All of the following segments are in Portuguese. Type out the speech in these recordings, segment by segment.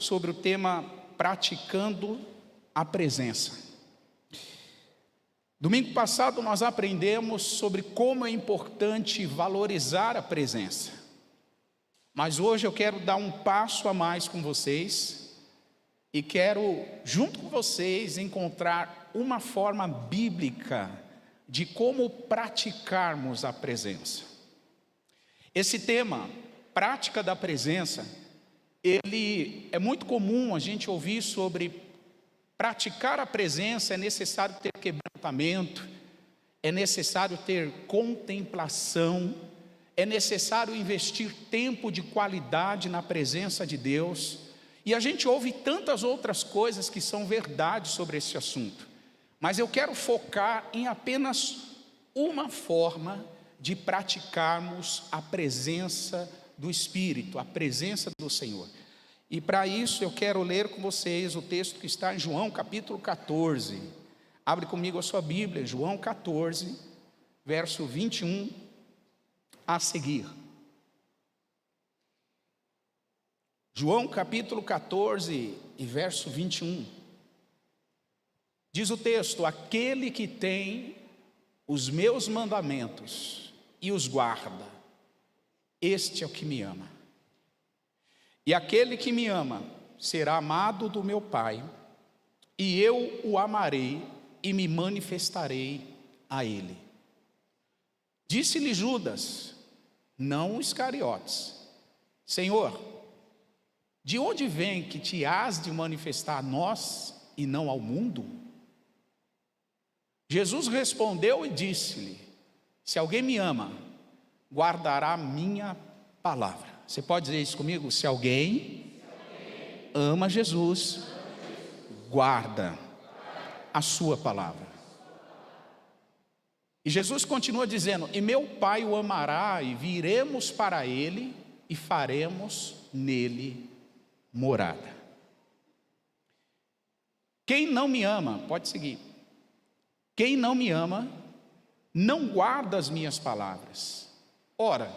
sobre o tema praticando a presença. Domingo passado nós aprendemos sobre como é importante valorizar a presença. Mas hoje eu quero dar um passo a mais com vocês e quero, junto com vocês, encontrar uma forma bíblica de como praticarmos a presença. Esse tema, prática da presença, ele é muito comum a gente ouvir sobre praticar a presença. É necessário ter quebrantamento, é necessário ter contemplação, é necessário investir tempo de qualidade na presença de Deus. E a gente ouve tantas outras coisas que são verdade sobre esse assunto. Mas eu quero focar em apenas uma forma de praticarmos a presença do Espírito, a presença do Senhor. E para isso eu quero ler com vocês o texto que está em João capítulo 14. Abre comigo a sua Bíblia, João 14, verso 21 a seguir. João capítulo 14 e verso 21. Diz o texto: aquele que tem os meus mandamentos e os guarda, este é o que me ama. E aquele que me ama será amado do meu Pai, e eu o amarei e me manifestarei a ele. Disse-lhe Judas, não Iscariotes: Senhor, de onde vem que te hás de manifestar a nós e não ao mundo? Jesus respondeu e disse-lhe: se alguém me ama, guardará a minha palavra. Você pode dizer isso comigo? Se alguém ama Jesus, guarda a sua palavra. E Jesus continua dizendo: e meu Pai o amará, e viremos para ele e faremos nele morada. Quem não me ama, pode seguir. Quem não me ama, não guarda as minhas palavras. Ora,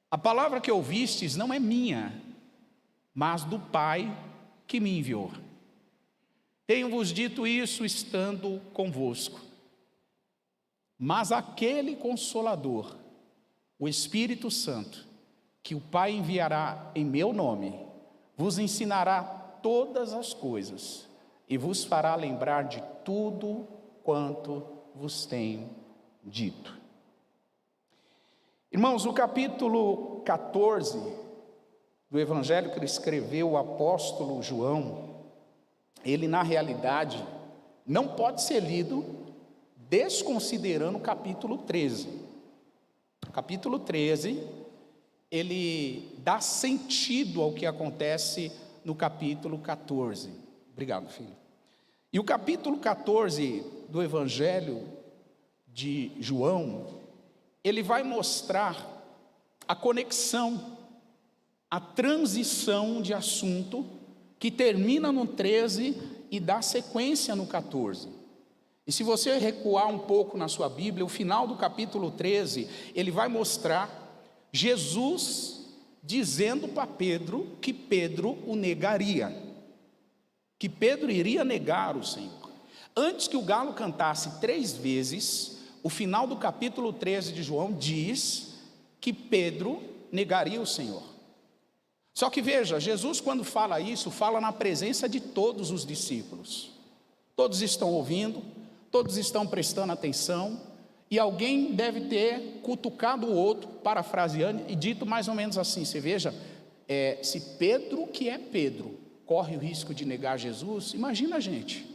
a palavra que ouvistes não é minha, mas do Pai que me enviou. Tenho-vos dito isso estando convosco. Mas aquele Consolador, o Espírito Santo, que o Pai enviará em meu nome, vos ensinará todas as coisas e vos fará lembrar de tudo quanto vos tenho dito. Irmãos, o capítulo 14 do evangelho que escreveu o apóstolo João, ele na realidade não pode ser lido desconsiderando o capítulo 13. O capítulo 13, ele dá sentido ao que acontece no capítulo 14. Obrigado, filho. E o capítulo 14 do evangelho de João, ele vai mostrar a conexão, a transição de assunto que termina no 13 e dá sequência no 14. E se você recuar um pouco na sua Bíblia, o final do capítulo 13, ele vai mostrar Jesus dizendo para Pedro que Pedro o negaria, que Pedro iria negar o Senhor. Antes que o galo cantasse 3 vezes, o final do capítulo 13 de João diz que Pedro negaria o Senhor. Só que veja, Jesus quando fala isso, fala na presença de todos os discípulos. Todos estão ouvindo, todos estão prestando atenção, e alguém deve ter cutucado o outro, parafraseando, e dito mais ou menos assim, você veja, se Pedro, que é Pedro, corre o risco de negar Jesus, imagina a gente.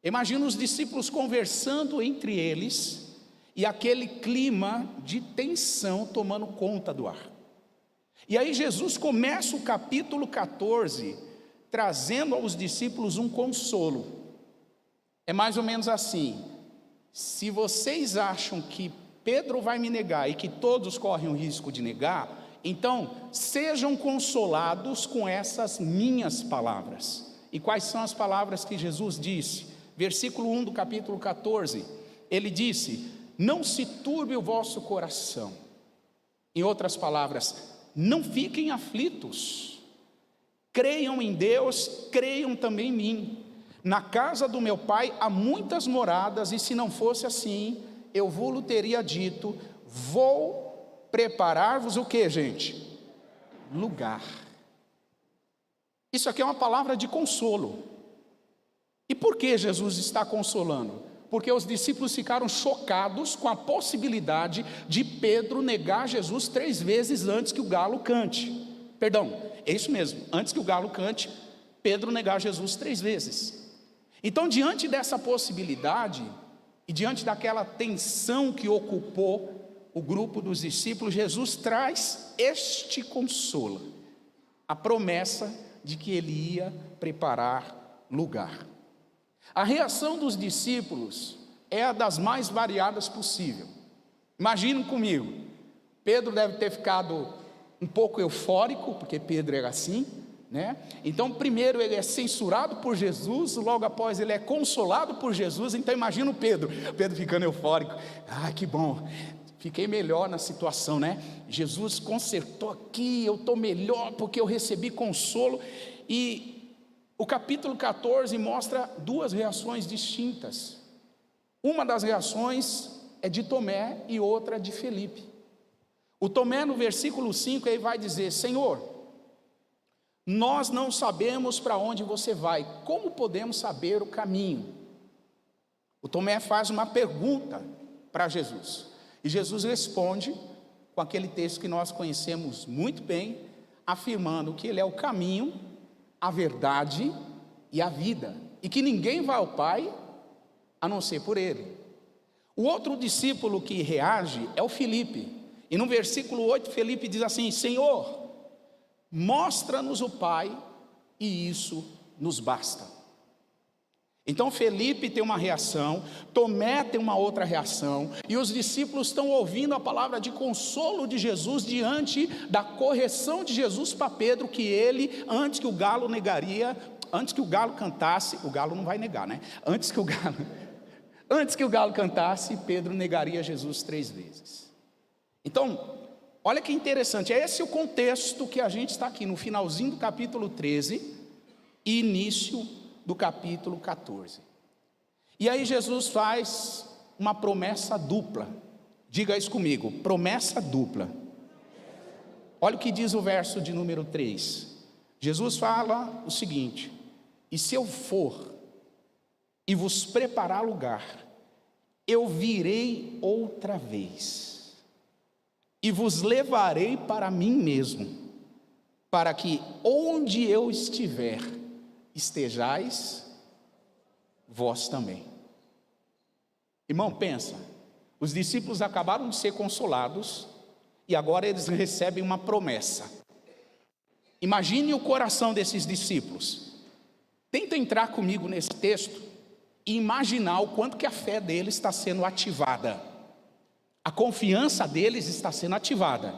Imagina os discípulos conversando entre eles e aquele clima de tensão tomando conta do ar. E aí Jesus começa o capítulo 14 trazendo aos discípulos um consolo. É mais ou menos assim: se vocês acham que Pedro vai me negar e que todos correm o risco de negar, então sejam consolados com essas minhas palavras. E quais são as palavras que Jesus disse? Versículo 1 do capítulo 14, ele disse: não se turbe o vosso coração. Em outras palavras, não fiquem aflitos. Creiam em Deus, creiam também em mim. Na casa do meu pai há muitas moradas, e se não fosse assim, eu vos teria dito: vou preparar-vos o que, gente? Lugar. Isso aqui é uma palavra de consolo. E por que Jesus está consolando? Porque os discípulos ficaram chocados com a possibilidade de Pedro negar Jesus 3 vezes antes que o galo cante. Perdão, é isso mesmo, antes que o galo cante, Pedro negar Jesus 3 vezes. Então, diante dessa possibilidade, e diante daquela tensão que ocupou o grupo dos discípulos, Jesus traz este consolo, a promessa de que ele ia preparar lugar. A reação dos discípulos é a das mais variadas possível. Imaginem comigo, Pedro deve ter ficado um pouco eufórico, porque Pedro era assim, né? Então primeiro ele é censurado por Jesus, logo após ele é consolado por Jesus. Então imagina o Pedro ficando eufórico: que bom, fiquei melhor na situação, né? Jesus consertou aqui, eu estou melhor porque eu recebi consolo. E o capítulo 14 mostra 2 reações distintas. Uma das reações é de Tomé e outra de Felipe. O Tomé, no versículo 5, ele vai dizer: Senhor, nós não sabemos para onde você vai, como podemos saber o caminho? O Tomé faz uma pergunta para Jesus, e Jesus responde com aquele texto que nós conhecemos muito bem, afirmando que ele é o caminho, a verdade e a vida, e que ninguém vai ao Pai a não ser por ele. O outro discípulo que reage é o Felipe, e no versículo 8 Felipe diz assim: Senhor, mostra-nos o Pai, e isso nos basta. Então Felipe tem uma reação, Tomé tem uma outra reação, e os discípulos estão ouvindo a palavra de consolo de Jesus diante da correção de Jesus para Pedro, que ele, antes que o galo cantasse, o galo não vai negar, né? Antes que o galo cantasse, Pedro negaria Jesus 3 vezes. Então, olha que interessante, é esse o contexto que a gente está aqui, no finalzinho do capítulo 13 e início do capítulo 14. E aí Jesus faz uma promessa dupla. Diga isso comigo: promessa dupla. Olha o que diz o verso de número 3. Jesus fala o seguinte: e se eu for e vos preparar lugar, eu virei outra vez e vos levarei para mim mesmo, para que onde eu estiver, estejais vós também. Irmão, pensa, os discípulos acabaram de ser consolados, e agora eles recebem uma promessa. Imagine o coração desses discípulos. Tenta entrar comigo nesse texto e imaginar o quanto que a fé deles está sendo ativada. A confiança deles está sendo ativada.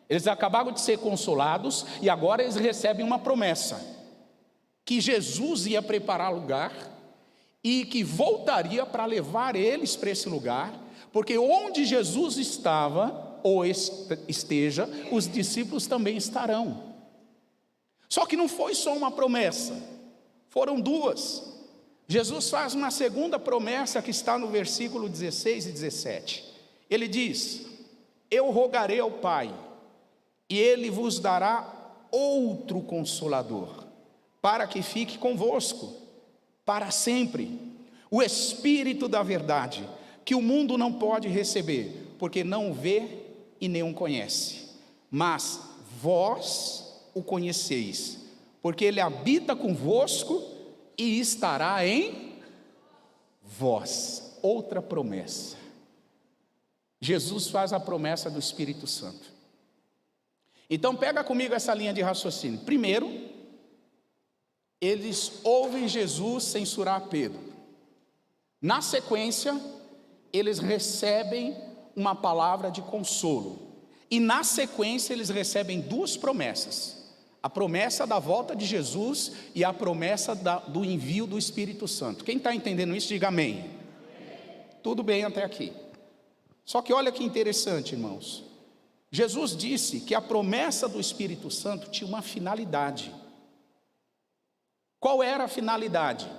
Eles acabaram de ser consolados e agora eles recebem uma promessa: que Jesus ia preparar lugar e que voltaria para levar eles para esse lugar, porque onde Jesus estava ou esteja, os discípulos também estarão. Só que não foi só uma promessa, foram 2. Jesus faz uma segunda promessa que está no versículo 16 e 17. Ele diz: eu rogarei ao Pai, e Ele vos dará outro Consolador, para que fique convosco para sempre, o Espírito da verdade, que o mundo não pode receber, porque não o vê e nem o conhece, mas vós o conheceis, porque Ele habita convosco e estará em vós. Outra promessa. Jesus faz a promessa do Espírito Santo. Então pega comigo essa linha de raciocínio. Primeiro, eles ouvem Jesus censurar Pedro. Na sequência, eles recebem uma palavra de consolo. E na sequência, eles recebem 2 promessas: a promessa da volta de Jesus e a promessa do envio do Espírito Santo. Quem está entendendo isso, diga amém. Amém. Tudo bem até aqui. Só que olha que interessante, irmãos. Jesus disse que a promessa do Espírito Santo tinha uma finalidade. qual era a finalidade?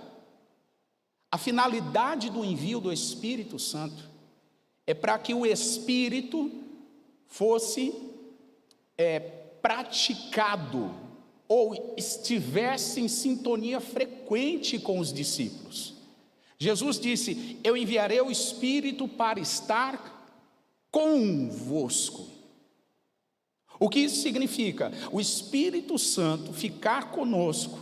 A finalidade do envio do Espírito Santo é para que o Espírito fosse praticado, ou estivesse em sintonia frequente com os discípulos. Jesus disse: eu enviarei o Espírito para estar convosco. O que isso significa? O Espírito Santo ficar conosco,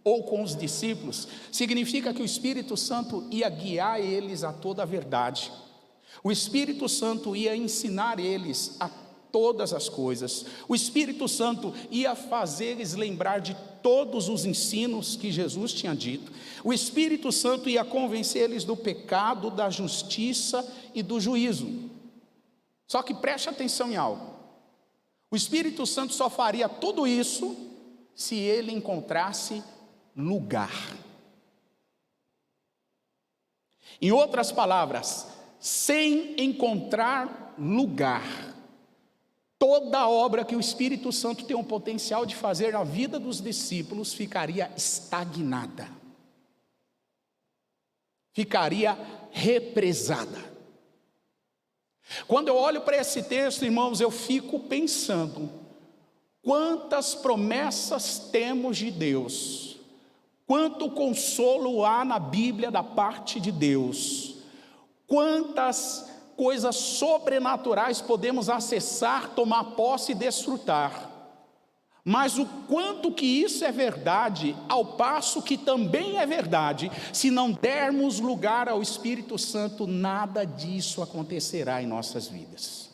ou com os discípulos, significa que o Espírito Santo ia guiar eles a toda a verdade. O Espírito Santo ia ensinar eles a todas as coisas. O Espírito Santo ia fazer eles lembrar de todos os ensinos que Jesus tinha dito. O Espírito Santo ia convencer eles do pecado, da justiça e do juízo. Só que preste atenção em algo. O Espírito Santo só faria tudo isso se ele encontrasse lugar. Em outras palavras, sem encontrar lugar, toda obra que o Espírito Santo tem o potencial de fazer na vida dos discípulos ficaria estagnada, ficaria represada. Quando eu olho para esse texto, irmãos, eu fico pensando: quantas promessas temos de Deus, quanto consolo há na Bíblia da parte de Deus, quantas coisas sobrenaturais podemos acessar, tomar posse e desfrutar. Mas o quanto que isso é verdade, ao passo que também é verdade, se não dermos lugar ao Espírito Santo, nada disso acontecerá em nossas vidas.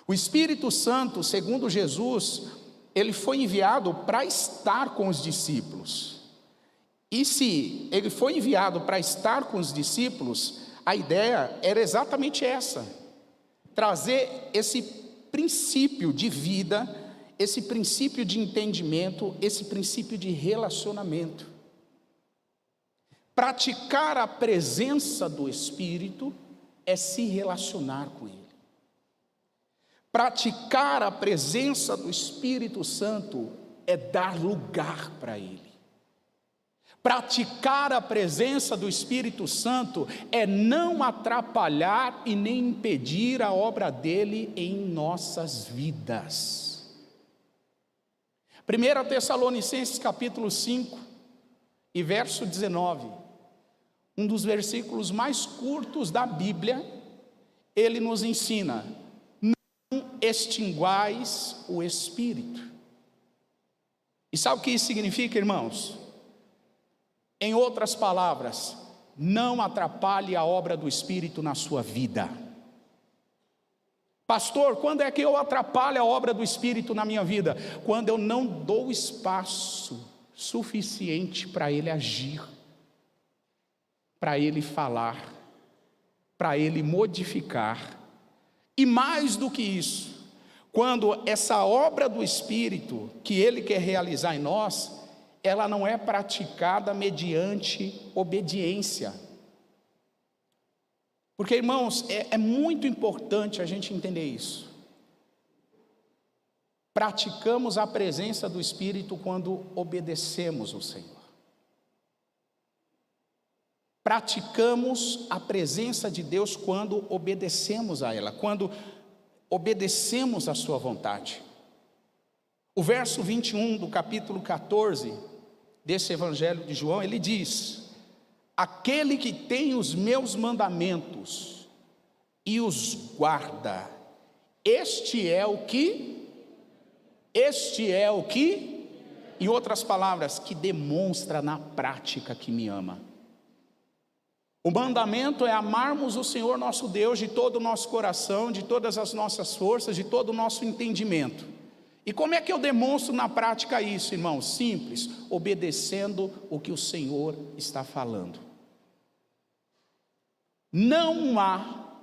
O Espírito Santo, segundo Jesus, ele foi enviado para estar com os discípulos. E se ele foi enviado para estar com os discípulos, a ideia era exatamente essa: trazer esse princípio de vida, esse princípio de entendimento, esse princípio de relacionamento. Praticar a presença do Espírito é se relacionar com Ele. Praticar a presença do Espírito Santo é dar lugar para Ele. Praticar a presença do Espírito Santo é não atrapalhar e nem impedir a obra dele em nossas vidas. 1 Tessalonicenses capítulo 5 e verso 19, um dos versículos mais curtos da Bíblia, ele nos ensina: não extinguais o Espírito. E sabe o que isso significa, irmãos? Em outras palavras, não atrapalhe a obra do Espírito na sua vida. Pastor, quando é que eu atrapalho a obra do Espírito na minha vida? Quando eu não dou espaço suficiente para Ele agir, para Ele falar, para Ele modificar. E mais do que isso, quando essa obra do Espírito que Ele quer realizar em nós, ela não é praticada mediante obediência. Porque, irmãos, é muito importante a gente entender isso. Praticamos a presença do Espírito quando obedecemos o Senhor. Praticamos a presença de Deus quando obedecemos a ela, quando obedecemos a sua vontade. O verso 21 do capítulo 14 desse Evangelho de João, ele diz: aquele que tem os meus mandamentos e os guarda, este é o que, em outras palavras, que demonstra na prática que me ama. O mandamento é amarmos o Senhor nosso Deus de todo o nosso coração, de todas as nossas forças, de todo o nosso entendimento. E como é que eu demonstro na prática isso, irmãos? Simples, obedecendo o que o Senhor está falando. Não há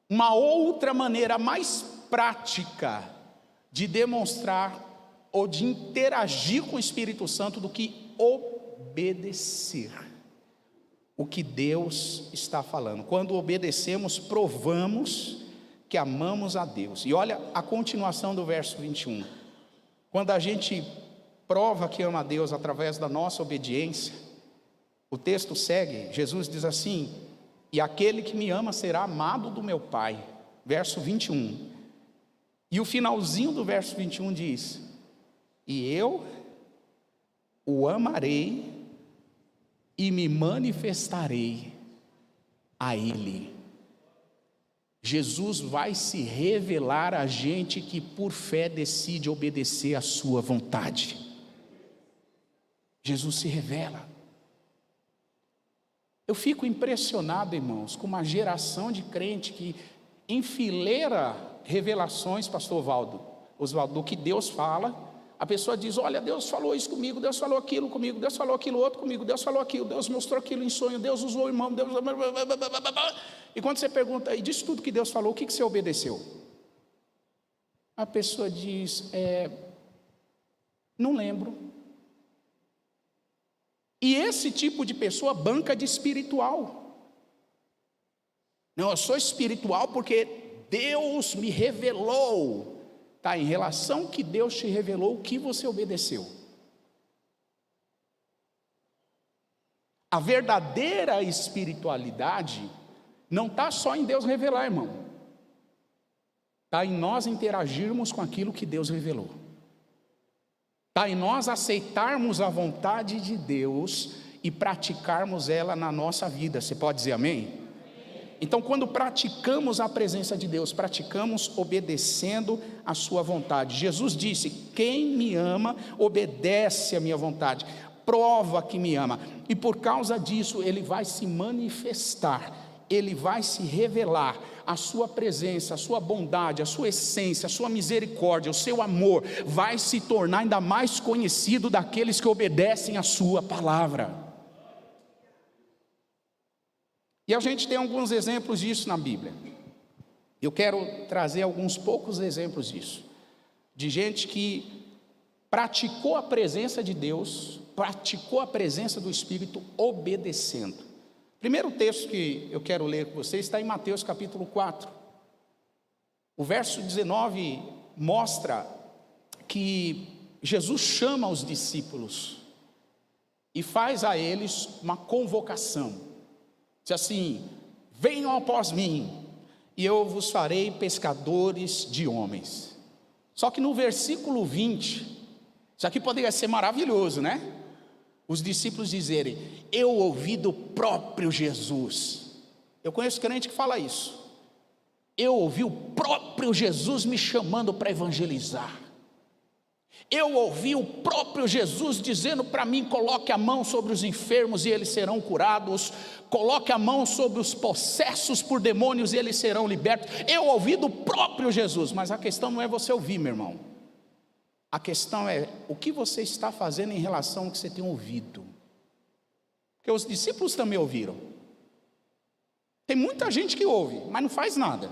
uma outra maneira mais prática de demonstrar ou de interagir com o Espírito Santo do que obedecer o que Deus está falando. Quando obedecemos, provamos que amamos a Deus. E olha a continuação do verso 21. Quando a gente prova que ama a Deus através da nossa obediência. O texto segue, Jesus diz assim: e aquele que me ama será amado do meu Pai. Verso 21. E o finalzinho do verso 21 diz: e eu o amarei e me manifestarei a Ele. Jesus vai se revelar a gente que por fé decide obedecer a sua vontade. Jesus se revela. Eu fico impressionado, irmãos, com uma geração de crente que enfileira revelações, pastor Oswaldo, do que Deus fala. A pessoa diz: olha, Deus falou isso comigo, Deus falou aquilo comigo, Deus falou aquilo outro comigo, Deus falou aquilo, Deus mostrou aquilo em sonho, Deus usou o irmão, Deus... E quando você pergunta, e disso tudo que Deus falou, o que você obedeceu? A pessoa diz: não lembro. E esse tipo de pessoa banca de espiritual. Não, eu sou espiritual porque Deus me revelou. Tá, em relação que Deus te revelou, o que você obedeceu? A verdadeira espiritualidade não está só em Deus revelar, irmão. Está em nós interagirmos com aquilo que Deus revelou. Está em nós aceitarmos a vontade de Deus e praticarmos ela na nossa vida. Você pode dizer amém? Então, quando praticamos a presença de Deus, praticamos obedecendo a sua vontade. Jesus disse: quem me ama, obedece a minha vontade, prova que me ama. E por causa disso, Ele vai se manifestar, Ele vai se revelar, a sua presença, a sua bondade, a sua essência, a sua misericórdia, o seu amor, vai se tornar ainda mais conhecido daqueles que obedecem a sua palavra. E a gente tem alguns exemplos disso na Bíblia. Eu quero trazer alguns poucos exemplos disso, de gente que praticou a presença de Deus, praticou a presença do Espírito obedecendo. Primeiro texto que eu quero ler com vocês está em Mateus capítulo 4. O verso 19 mostra que Jesus chama os discípulos e faz a eles uma convocação. Diz assim: venham após mim, e eu vos farei pescadores de homens. Só que no versículo 20, isso aqui poderia ser maravilhoso, né? Os discípulos dizerem: eu ouvi do próprio Jesus. Eu conheço crente que fala isso. Eu ouvi o próprio Jesus me chamando para evangelizar. Eu ouvi o próprio Jesus dizendo para mim: coloque a mão sobre os enfermos e eles serão curados, coloque a mão sobre os possessos por demônios e eles serão libertos. Eu ouvi do próprio Jesus. Mas a questão não é você ouvir, meu irmão. A questão é o que você está fazendo em relação ao que você tem ouvido. Porque os discípulos também ouviram. Tem muita gente que ouve, mas não faz nada.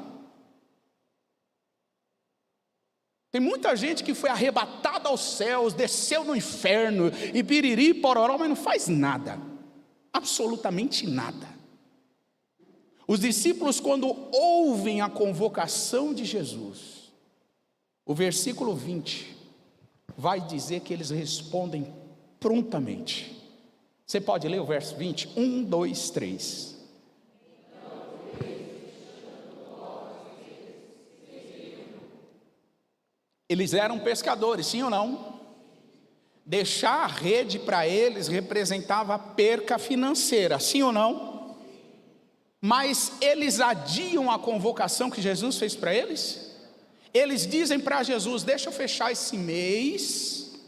Tem muita gente que foi arrebatada aos céus, desceu no inferno, e piriri, pororó, mas não faz nada. Absolutamente nada. Os discípulos, quando ouvem a convocação de Jesus, o versículo 20 vai dizer que eles respondem prontamente. Você pode ler o verso 20? 1, 2, 3. Eles eram pescadores, sim ou não? Deixar a rede para eles representava perca financeira, sim ou não? Mas eles adiam a convocação que Jesus fez para eles? Eles dizem para Jesus: deixa eu fechar esse mês,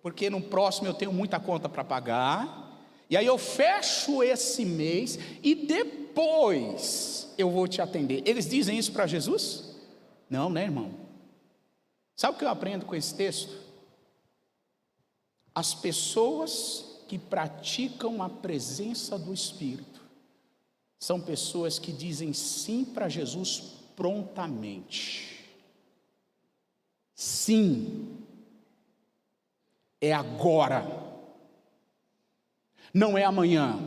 porque no próximo eu tenho muita conta para pagar, e aí eu fecho esse mês, e depois eu vou te atender. Eles dizem isso para Jesus? Não, né, irmão? Sabe o que eu aprendo com esse texto? As pessoas que praticam a presença do Espírito são pessoas que dizem sim para Jesus prontamente. Sim, é agora, não é amanhã,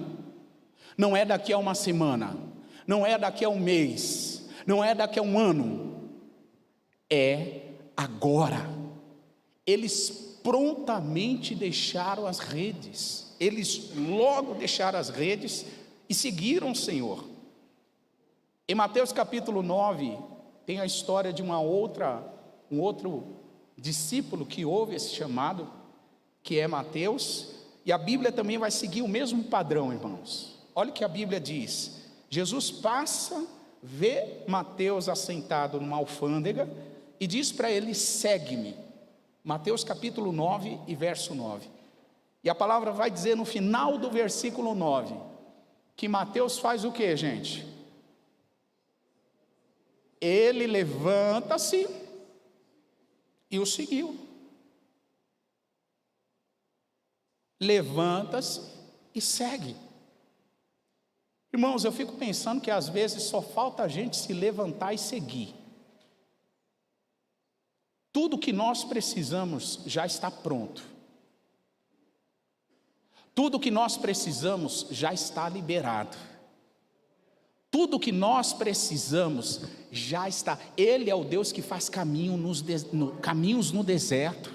não é daqui a uma semana, não é daqui a um mês, não é daqui a um ano, é agora. Eles prontamente deixaram as redes. Eles logo deixaram as redes e seguiram o Senhor. Em Mateus capítulo 9, tem a história de um outro discípulo que ouve esse chamado, que é Mateus, e a Bíblia também vai seguir o mesmo padrão, irmãos. Olha o que a Bíblia diz. Jesus passa, vê Mateus assentado numa alfândega e diz para ele: segue-me. Mateus capítulo 9 e verso 9. E a palavra vai dizer no final do versículo 9, que Mateus faz o que, gente? Ele levanta-se e o seguiu. Levanta-se e segue. Irmãos, eu fico pensando que às vezes só falta a gente se levantar e seguir. Tudo que nós precisamos já está pronto. Tudo que nós precisamos já está liberado. Tudo que nós precisamos já está. Ele é o Deus que faz caminhos no deserto.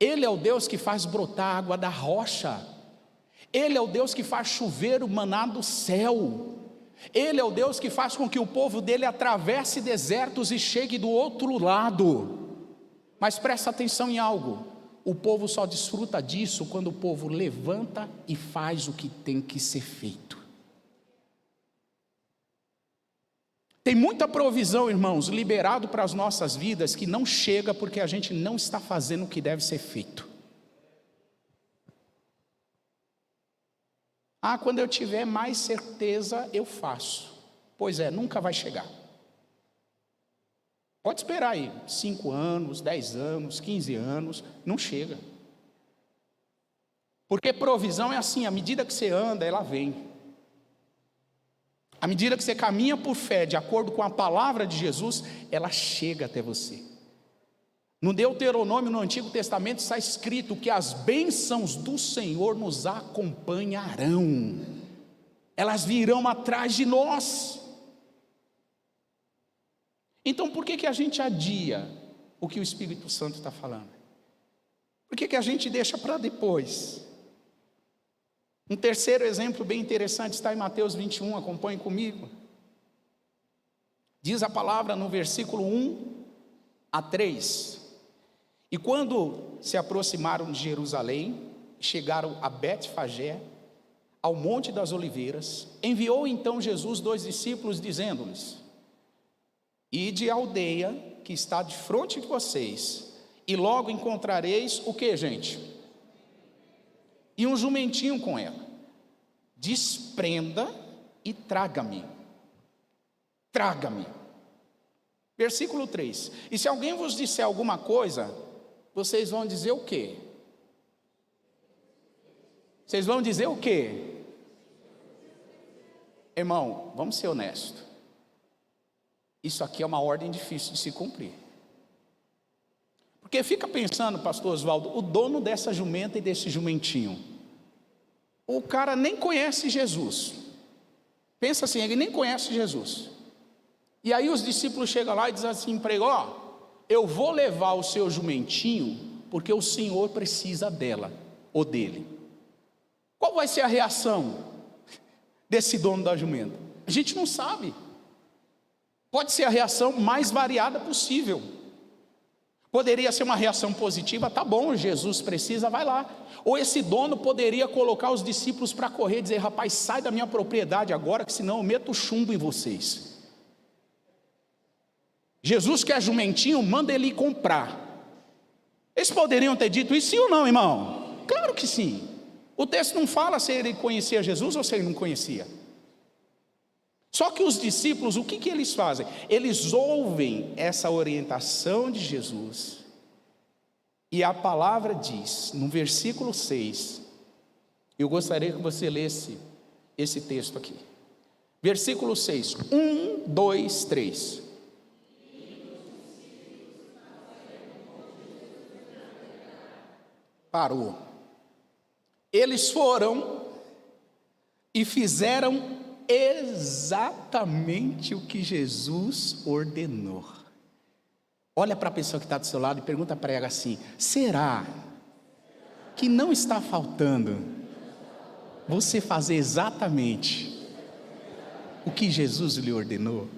Ele é o Deus que faz brotar água da rocha. Ele é o Deus que faz chover o maná do céu. Ele é o Deus que faz com que o povo dele atravesse desertos e chegue do outro lado. Mas presta atenção em algo: o povo só desfruta disso quando o povo levanta e faz o que tem que ser feito. Tem muita provisão, irmãos, liberado para as nossas vidas, que não chega porque a gente não está fazendo o que deve ser feito. Quando eu tiver mais certeza, eu faço. Pois é, nunca vai chegar. Pode esperar aí, 5 anos, 10 anos, 15 anos, não chega. Porque provisão é assim, à medida que você anda, ela vem. À medida que você caminha por fé, de acordo com a palavra de Jesus, ela chega até você. No Deuteronômio, no Antigo Testamento, está escrito que as bênçãos do Senhor nos acompanharão. Elas virão atrás de nós. Então por que a gente adia o que o Espírito Santo está falando? Por que a gente deixa para depois? Um terceiro exemplo bem interessante está em Mateus 21, acompanhe comigo. Diz a palavra no versículo 1 a 3. E quando se aproximaram de Jerusalém, chegaram a Betfagé, ao Monte das Oliveiras, enviou então Jesus 2 discípulos, dizendo-lhes: ide à aldeia que está de frente de vocês, e logo encontrareis o que, gente? E um jumentinho com ela. Desprenda e traga-me. Traga-me. Versículo 3. E se alguém vos disser alguma coisa, vocês vão dizer o quê? Vocês vão dizer o quê? Irmão, vamos ser honestos. Isso aqui é uma ordem difícil de se cumprir. Porque fica pensando, pastor Oswaldo, o dono dessa jumenta e desse jumentinho, o cara nem conhece Jesus. Pensa assim, ele nem conhece Jesus. E aí os discípulos chegam lá e dizem assim para ele: eu vou levar o seu jumentinho, porque o Senhor precisa dela, ou dele. Qual vai ser a reação desse dono da jumenta? A gente não sabe. Pode ser a reação mais variada possível. Poderia ser uma reação positiva: tá bom, Jesus precisa, vai lá. Ou esse dono poderia colocar os discípulos para correr e dizer: rapaz, sai da minha propriedade agora, que senão eu meto chumbo em vocês. Jesus quer jumentinho, manda ele ir comprar. Eles poderiam ter dito isso, sim ou não, irmão? Claro que sim. O texto não fala se ele conhecia Jesus ou se ele não conhecia. Só que os discípulos, o que eles fazem? Eles ouvem essa orientação de Jesus, e a palavra diz, no versículo 6, eu gostaria que você lesse esse texto aqui. Versículo 6, 1, 2, 3. Parou. Eles foram e fizeram exatamente o que Jesus ordenou. Olha para a pessoa que está do seu lado e pergunta para ela assim: será que não está faltando você fazer exatamente o que Jesus lhe ordenou?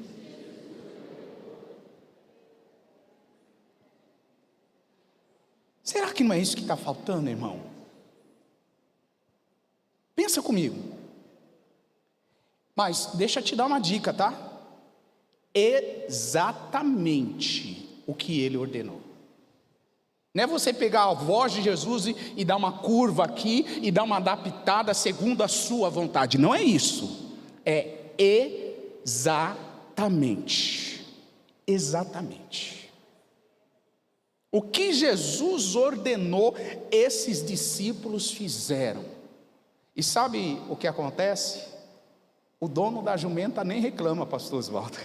Será que não é isso que está faltando, irmão? Pensa comigo. Mas deixa eu te dar uma dica, tá? Exatamente o que ele ordenou. Não é você pegar a voz de Jesus e dar uma curva aqui e dar uma adaptada segundo a sua vontade. Não é isso. É exatamente. Exatamente. O que Jesus ordenou, esses discípulos fizeram. E sabe o que acontece? O dono da jumenta nem reclama, pastor Oswaldo.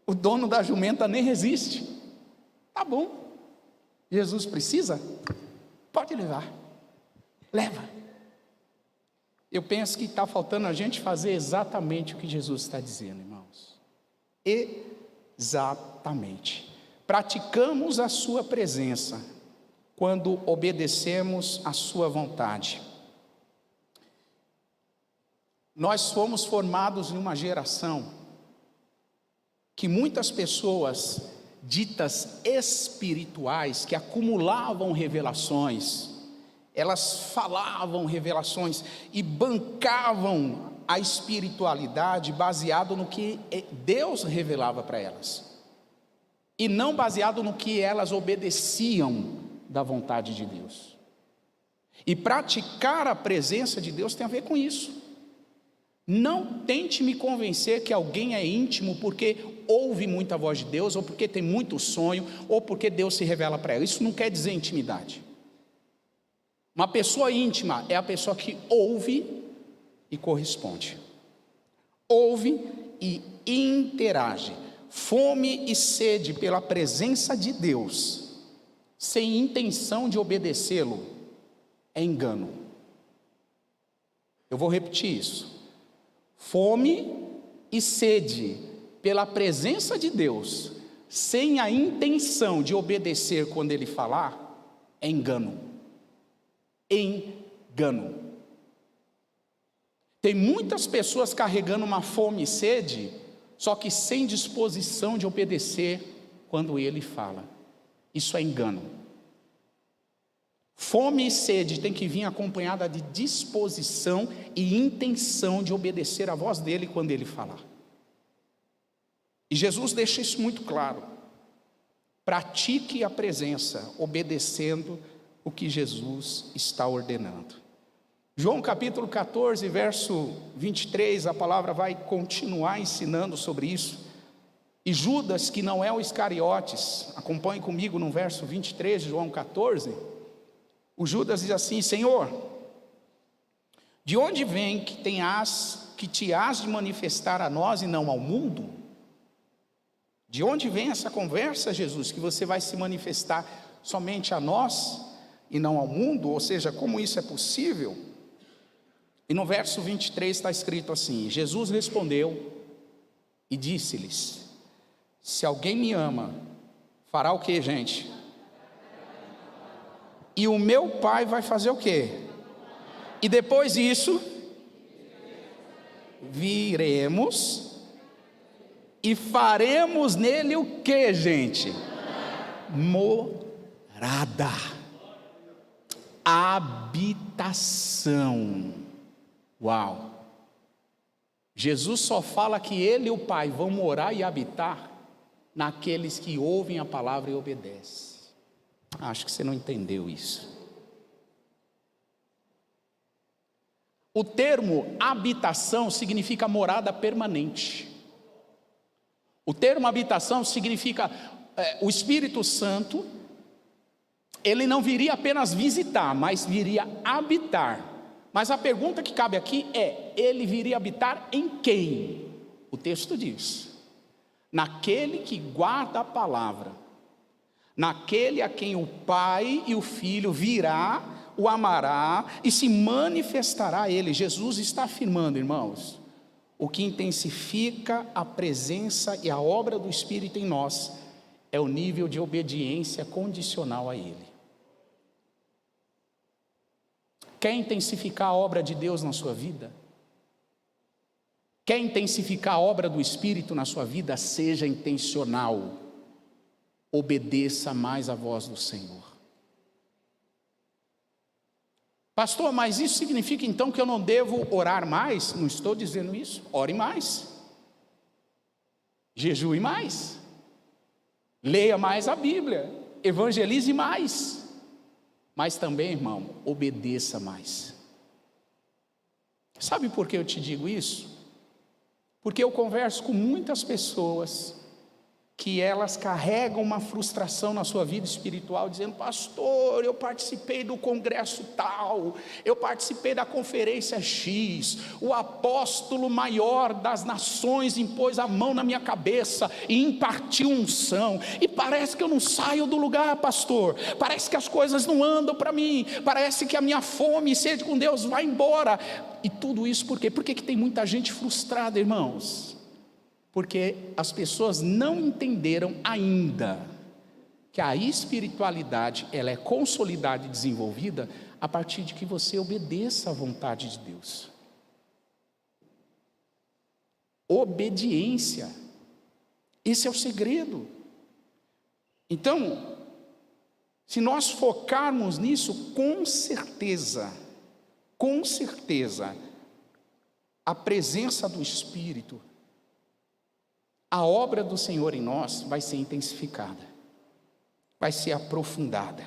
O dono da jumenta nem resiste. Tá bom. Jesus precisa? Pode levar. Leva. Eu penso que está faltando a gente fazer exatamente o que Jesus está dizendo, irmãos. Exatamente. Praticamos a sua presença quando obedecemos a sua vontade. Nós fomos formados em uma geração que muitas pessoas ditas espirituais, que acumulavam revelações, elas falavam revelações e bancavam a espiritualidade baseado no que Deus revelava para elas, e não baseado no que elas obedeciam da vontade de Deus. E praticar a presença de Deus tem a ver com isso. Não tente me convencer que alguém é íntimo porque ouve muita voz de Deus, ou porque tem muito sonho, ou porque Deus se revela para ela. Isso não quer dizer intimidade. Uma pessoa íntima é a pessoa que ouve e corresponde. Ouve e interage. Fome e sede pela presença de Deus, sem intenção de obedecê-lo, é engano. Eu vou repetir isso. Fome e sede pela presença de Deus, sem a intenção de obedecer quando Ele falar, é engano. Engano. Tem muitas pessoas carregando uma fome e sede, só que sem disposição de obedecer quando Ele fala. Isso é engano. Fome e sede tem que vir acompanhada de disposição e intenção de obedecer a voz dele quando ele falar. E Jesus deixa isso muito claro. Pratique a presença, obedecendo o que Jesus está ordenando. João capítulo 14, verso 23, a palavra vai continuar ensinando sobre isso. E Judas, que não é o Iscariotes, acompanhe comigo no verso 23 de João 14, o Judas diz assim: Senhor, de onde vem que te has de manifestar a nós e não ao mundo? De onde vem essa conversa, Jesus, que você vai se manifestar somente a nós e não ao mundo? Ou seja, como isso é possível? E no verso 23 está escrito assim: Jesus respondeu e disse-lhes: se alguém me ama, fará o que, gente? E o meu Pai vai fazer o quê? E depois disso, viremos e faremos nele o que, gente? Morada. Habitação. Uau! Jesus só fala que Ele e o Pai vão morar e habitar naqueles que ouvem a palavra e obedecem. Acho que você não entendeu isso. O termo habitação significa morada permanente. O termo habitação significa o Espírito Santo. Ele não viria apenas visitar, mas viria habitar. Mas a pergunta que cabe aqui é: ele viria habitar em quem? O texto diz: naquele que guarda a palavra, naquele a quem o Pai e o Filho virá, o amará e se manifestará a ele. Jesus está afirmando, irmãos, o que intensifica a presença e a obra do Espírito em nós é o nível de obediência condicional a Ele. Quer intensificar a obra de Deus na sua vida? Quer intensificar a obra do Espírito na sua vida? Seja intencional. Obedeça mais a voz do Senhor. Pastor, mas isso significa então que eu não devo orar mais? Não estou dizendo isso. Ore mais. Jejue mais. Leia mais a Bíblia. Evangelize mais. Mas também, irmão, obedeça mais. Sabe por que eu te digo isso? Porque eu converso com muitas pessoas que elas carregam uma frustração na sua vida espiritual, dizendo: pastor, eu participei do congresso tal, eu participei da conferência X, o apóstolo maior das nações impôs a mão na minha cabeça e impartiu unção, e parece que eu não saio do lugar, pastor, parece que as coisas não andam para mim, parece que a minha fome e sede com Deus vai embora. E tudo isso por quê? Por que tem muita gente frustrada, irmãos? Porque as pessoas não entenderam ainda que a espiritualidade, ela é consolidada e desenvolvida a partir de que você obedeça à vontade de Deus. Obediência, esse é o segredo. Então, se nós focarmos nisso, com certeza, a presença do Espírito, a obra do Senhor em nós vai ser intensificada, vai ser aprofundada.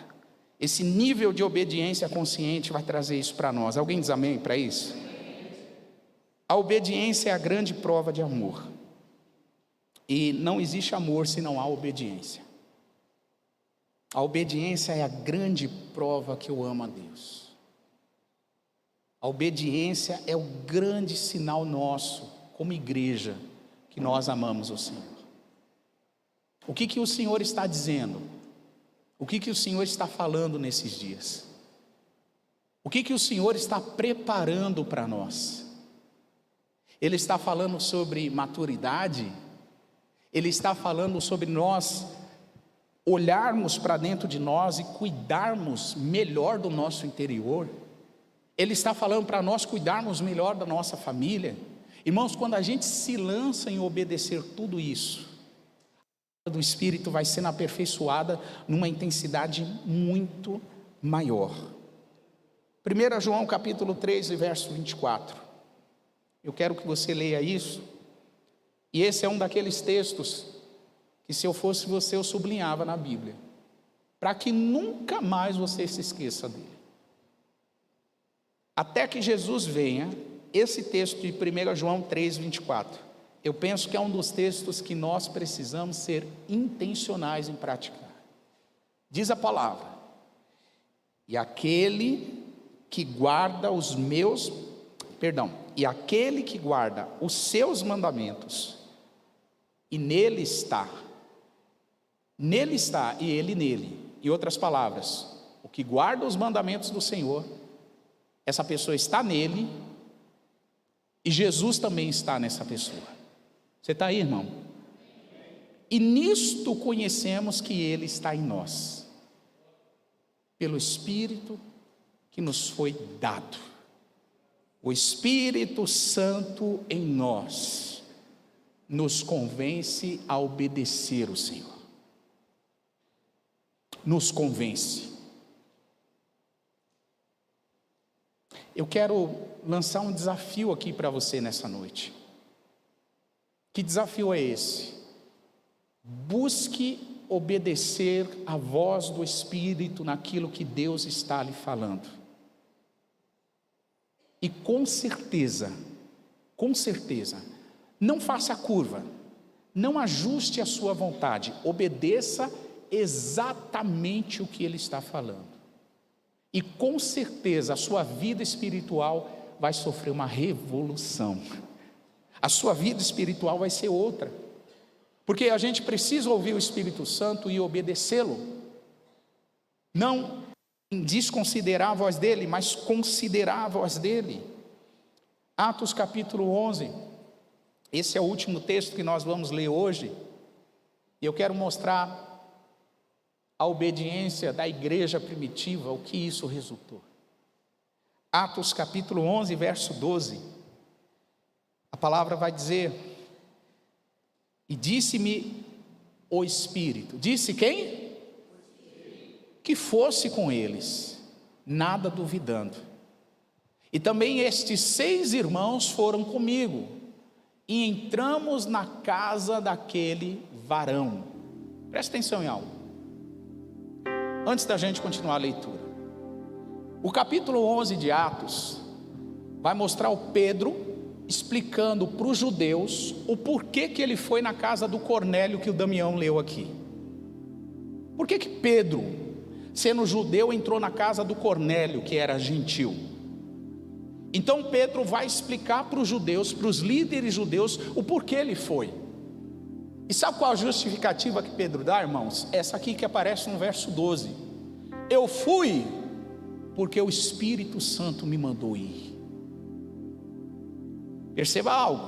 Esse nível de obediência consciente vai trazer isso para nós. Alguém diz amém para isso? A obediência é a grande prova de amor. E não existe amor se não há obediência. A obediência é a grande prova que eu amo a Deus. A obediência é o grande sinal nosso, como igreja, que nós amamos o Senhor. O que o Senhor está dizendo? O que o Senhor está falando nesses dias? O que o Senhor está preparando para nós? Ele está falando sobre maturidade? Ele está falando sobre nós olharmos para dentro de nós e cuidarmos melhor do nosso interior? Ele está falando para nós cuidarmos melhor da nossa família? Irmãos, quando a gente se lança em obedecer tudo isso, a obra do Espírito vai sendo aperfeiçoada numa intensidade muito maior. 1 João capítulo 3, verso 24. Eu quero que você leia isso. E esse é um daqueles textos que, se eu fosse você, eu sublinhava na Bíblia, para que nunca mais você se esqueça dele. Até que Jesus venha. Esse texto de 1 João 3, 24, eu penso que é um dos textos que nós precisamos ser intencionais em praticar. Diz a palavra: e aquele que guarda os seus mandamentos, e nele está, e ele nele. Em outras palavras, o que guarda os mandamentos do Senhor, essa pessoa está nele, e Jesus também está nessa pessoa. Você está aí, irmão? E nisto conhecemos que Ele está em nós, pelo Espírito que nos foi dado. O Espírito Santo em nós nos convence a obedecer o Senhor. Nos convence. Eu quero lançar um desafio aqui para você nessa noite. Que desafio é esse? Busque obedecer a voz do Espírito naquilo que Deus está lhe falando. E com certeza, não faça curva, não ajuste a sua vontade, obedeça exatamente o que Ele está falando. E com certeza a sua vida espiritual vai sofrer uma revolução. A sua vida espiritual vai ser outra. Porque a gente precisa ouvir o Espírito Santo e obedecê-lo. Não desconsiderar a voz dele, mas considerar a voz dele. Atos capítulo 11. Esse é o último texto que nós vamos ler hoje. E eu quero mostrar a obediência da igreja primitiva, o que isso resultou. Atos capítulo 11, verso 12, a palavra vai dizer: e disse-me o Espírito, disse quem? Que fosse com eles, nada duvidando. E também estes 6 irmãos foram comigo, e entramos na casa daquele varão. Presta atenção em algo, antes da gente continuar a leitura. O capítulo 11 de Atos vai mostrar o Pedro explicando para os judeus o porquê que ele foi na casa do Cornélio, que o Damião leu aqui. Por que que Pedro, sendo judeu, entrou na casa do Cornélio, que era gentil? Então Pedro vai explicar para os judeus, para os líderes judeus, o porquê ele foi. E sabe qual a justificativa que Pedro dá, irmãos? Essa aqui que aparece no verso 12: eu fui porque o Espírito Santo me mandou ir. Perceba algo: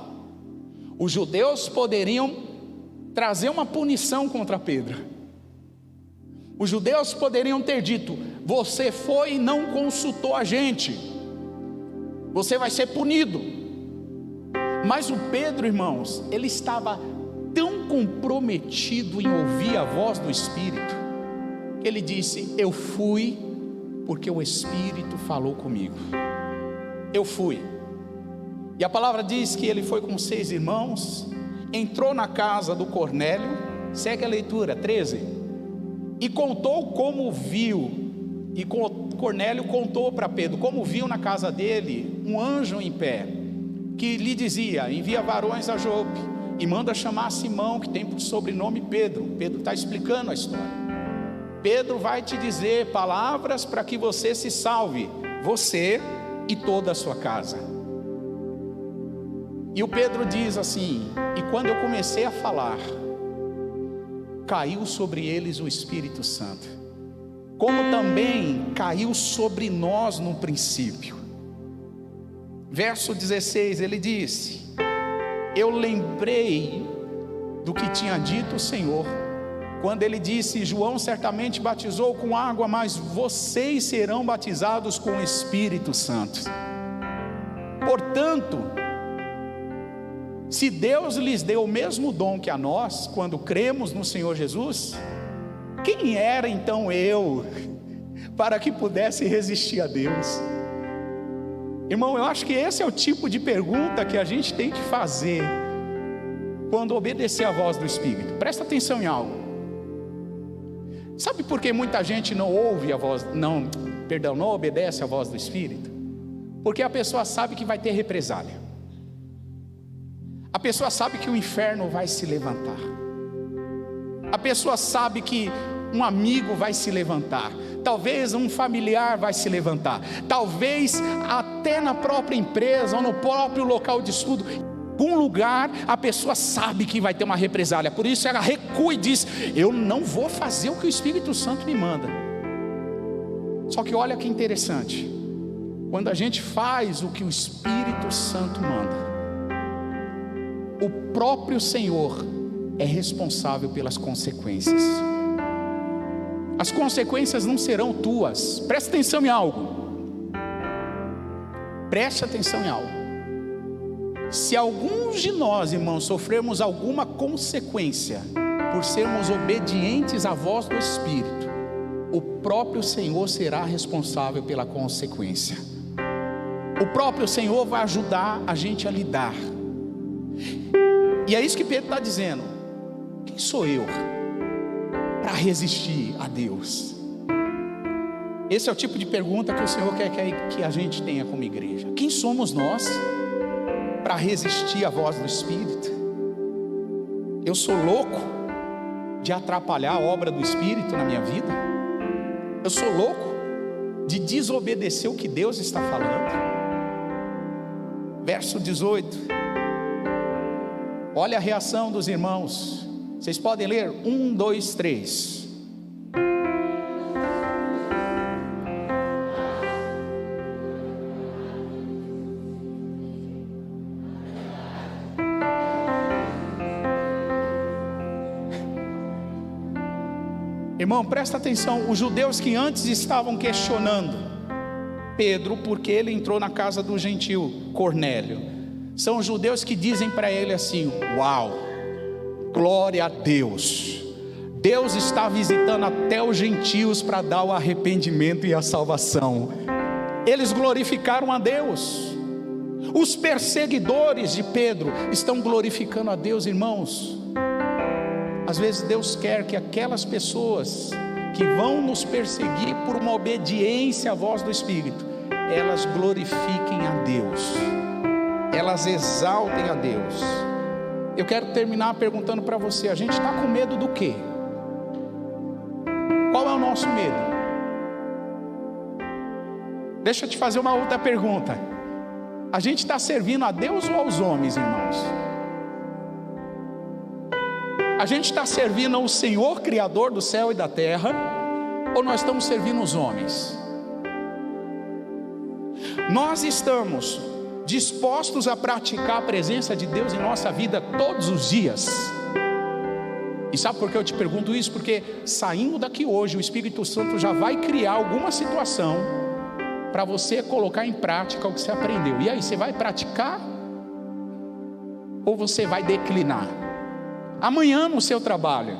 os judeus poderiam trazer uma punição contra Pedro. Os judeus poderiam ter dito: você foi e não consultou a gente, você vai ser punido. Mas o Pedro, irmãos, ele estava tão comprometido em ouvir a voz do Espírito, que ele disse: eu fui porque o Espírito falou comigo. Eu fui. E a palavra diz que ele foi com 6 irmãos, entrou na casa do Cornélio, segue a leitura, 13, e contou como viu. E Cornélio contou para Pedro como viu na casa dele um anjo em pé, que lhe dizia: envia varões a Jope e manda chamar Simão, que tem por sobrenome Pedro. Pedro está explicando a história. Pedro vai te dizer palavras para que você se salve, você e toda a sua casa. E o Pedro diz assim: e quando eu comecei a falar, caiu sobre eles o Espírito Santo, como também caiu sobre nós no princípio. Verso 16, ele disse: eu lembrei do que tinha dito o Senhor, quando ele disse: João certamente batizou com água, mas vocês serão batizados com o Espírito Santo. Portanto, se Deus lhes deu o mesmo dom que a nós, quando cremos no Senhor Jesus, quem era então eu, para que pudesse resistir a Deus? Irmão, eu acho que esse é o tipo de pergunta que a gente tem que fazer quando obedecer a voz do Espírito. Presta atenção em algo. Sabe por que muita gente não ouve a voz, não obedece a voz do Espírito? Porque a pessoa sabe que vai ter represália. A pessoa sabe que o inferno vai se levantar. A pessoa sabe que um amigo vai se levantar. Talvez um familiar vai se levantar. Talvez até na própria empresa ou no próprio local de estudo, em algum lugar a pessoa sabe que vai ter uma represália. Por isso ela recua e diz: eu não vou fazer o que o Espírito Santo me manda. Só que olha que interessante, quando a gente faz o que o Espírito Santo manda, o próprio Senhor é responsável pelas consequências. As consequências não serão tuas. Preste atenção em algo. Preste atenção em algo. Se alguns de nós, irmãos, sofrermos alguma consequência por sermos obedientes à voz do Espírito, o próprio Senhor será responsável pela consequência. O próprio Senhor vai ajudar a gente a lidar. E é isso que Pedro está dizendo: quem sou eu para resistir a Deus? Esse é o tipo de pergunta que o Senhor quer que a gente tenha como igreja. Quem somos nós para resistir à voz do Espírito? Eu sou louco de atrapalhar a obra do Espírito na minha vida? Eu sou louco de desobedecer o que Deus está falando? Verso 18, olha a reação dos irmãos. Vocês podem ler? 1, 2, 3. Irmão, presta atenção, os judeus que antes estavam questionando Pedro, porque ele entrou na casa do gentil Cornélio, são os judeus que dizem para ele assim: uau, glória a Deus, Deus está visitando até os gentios para dar o arrependimento e a salvação. Eles glorificaram a Deus. Os perseguidores de Pedro estão glorificando a Deus, irmãos. Às vezes Deus quer que aquelas pessoas que vão nos perseguir por uma obediência à voz do Espírito, elas glorifiquem a Deus, elas exaltem a Deus. Eu quero terminar perguntando para você: a gente está com medo do quê? Qual é o nosso medo? Deixa eu te fazer uma outra pergunta: a gente está servindo a Deus ou aos homens, irmãos? A gente está servindo ao Senhor Criador do céu e da terra, ou nós estamos servindo os homens? Nós estamos dispostos a praticar a presença de Deus em nossa vida todos os dias? E sabe por que eu te pergunto isso? Porque saindo daqui hoje, o Espírito Santo já vai criar alguma situação para você colocar em prática o que você aprendeu. E aí, você vai praticar ou você vai declinar? Amanhã no seu trabalho,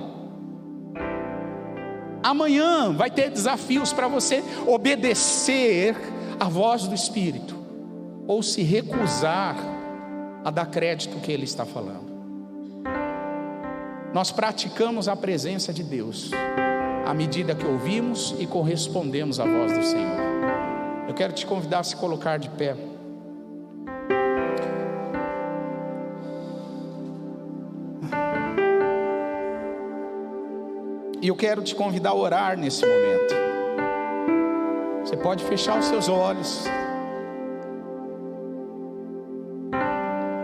amanhã vai ter desafios para você obedecer a voz do Espírito, ou se recusar a dar crédito que Ele está falando. Nós praticamos a presença de Deus à medida que ouvimos e correspondemos à voz do Senhor. Eu quero te convidar a se colocar de pé. E eu quero te convidar a orar nesse momento. Você pode fechar os seus olhos.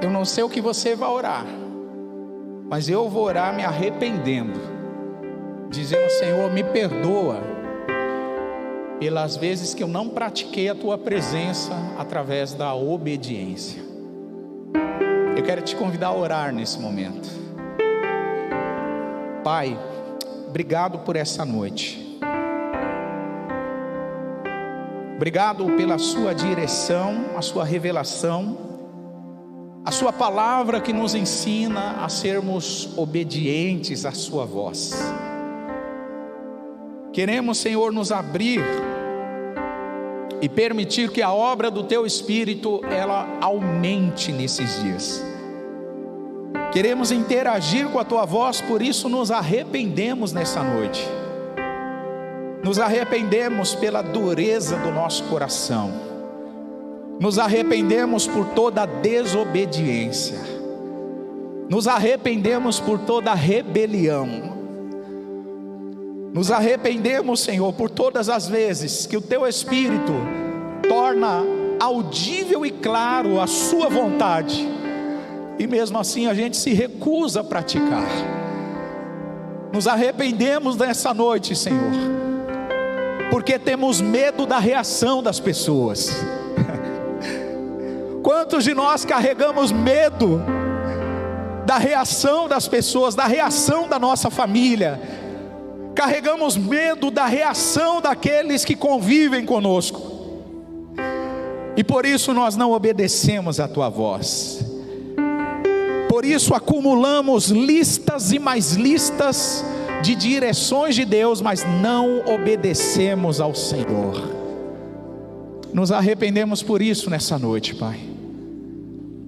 Eu não sei o que você vai orar, mas eu vou orar me arrependendo, dizendo: Senhor, me perdoa pelas vezes que eu não pratiquei a Tua presença através da obediência. Eu quero te convidar a orar nesse momento. Pai, obrigado por essa noite. Obrigado pela sua direção, a sua revelação, a sua palavra que nos ensina a sermos obedientes à sua voz. Queremos, Senhor, nos abrir e permitir que a obra do Teu Espírito, ela aumente nesses dias. Queremos interagir com a Tua voz, por isso nos arrependemos nessa noite. Nos arrependemos pela dureza do nosso coração. Nos arrependemos por toda a desobediência. Nos arrependemos por toda a rebelião. Nos arrependemos, Senhor, por todas as vezes que o Teu Espírito torna audível e claro a Sua vontade, e mesmo assim a gente se recusa a praticar. Nos arrependemos nessa noite, Senhor, porque temos medo da reação das pessoas. Quantos de nós carregamos medo da reação das pessoas, da reação da nossa família? Carregamos medo da reação daqueles que convivem conosco, e por isso nós não obedecemos a Tua voz. Por isso acumulamos listas e mais listas de direções de Deus, mas não obedecemos ao Senhor. Nos arrependemos por isso nessa noite, Pai.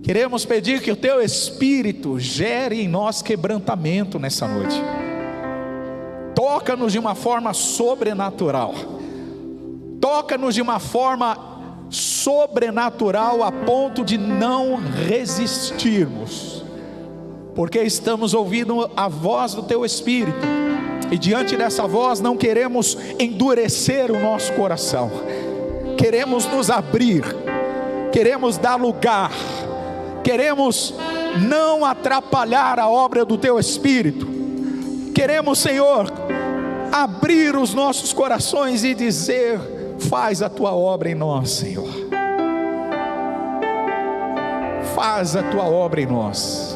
Queremos pedir que o Teu Espírito gere em nós quebrantamento nessa noite. Toca-nos de uma forma sobrenatural. Toca-nos de uma forma sobrenatural a ponto de não resistirmos, porque estamos ouvindo a voz do Teu Espírito, e diante dessa voz não queremos endurecer o nosso coração. Queremos nos abrir, queremos dar lugar, queremos não atrapalhar a obra do Teu Espírito. Queremos, Senhor, abrir os nossos corações e dizer: faz a Tua obra em nós, Senhor. Faz a Tua obra em nós.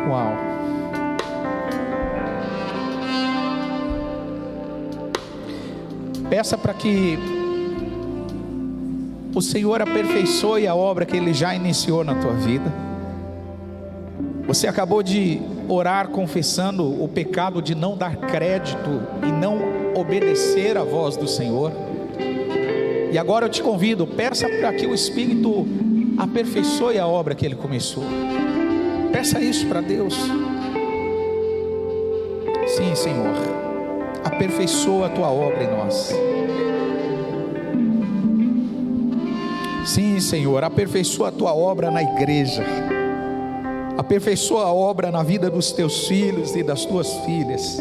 Uau. Peça para que o Senhor aperfeiçoe a obra que Ele já iniciou na tua vida. Você acabou de orar confessando o pecado de não dar crédito e não obedecer à voz do Senhor. E agora eu te convido, peça para que o Espírito aperfeiçoe a obra que Ele começou. Peça isso para Deus. Sim, Senhor, aperfeiçoa a tua obra em nós. Sim, Senhor, aperfeiçoa a tua obra na igreja. Aperfeiçoa a obra na vida dos teus filhos e das tuas filhas.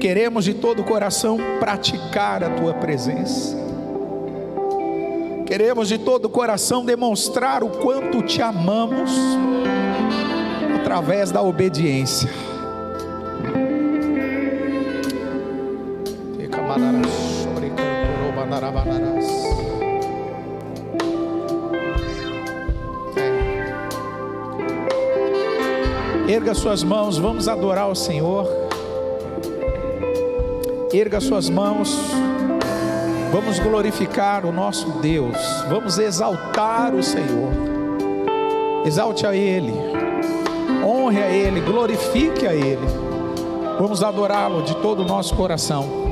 Queremos de todo o coração praticar a tua presença. Queremos de todo o coração demonstrar o quanto te amamos através da obediência. Erga suas mãos, vamos adorar o Senhor. Erga suas mãos, vamos glorificar o nosso Deus, vamos exaltar o Senhor. Exalte a Ele, honre a Ele, glorifique a Ele. Vamos adorá-lo de todo o nosso coração.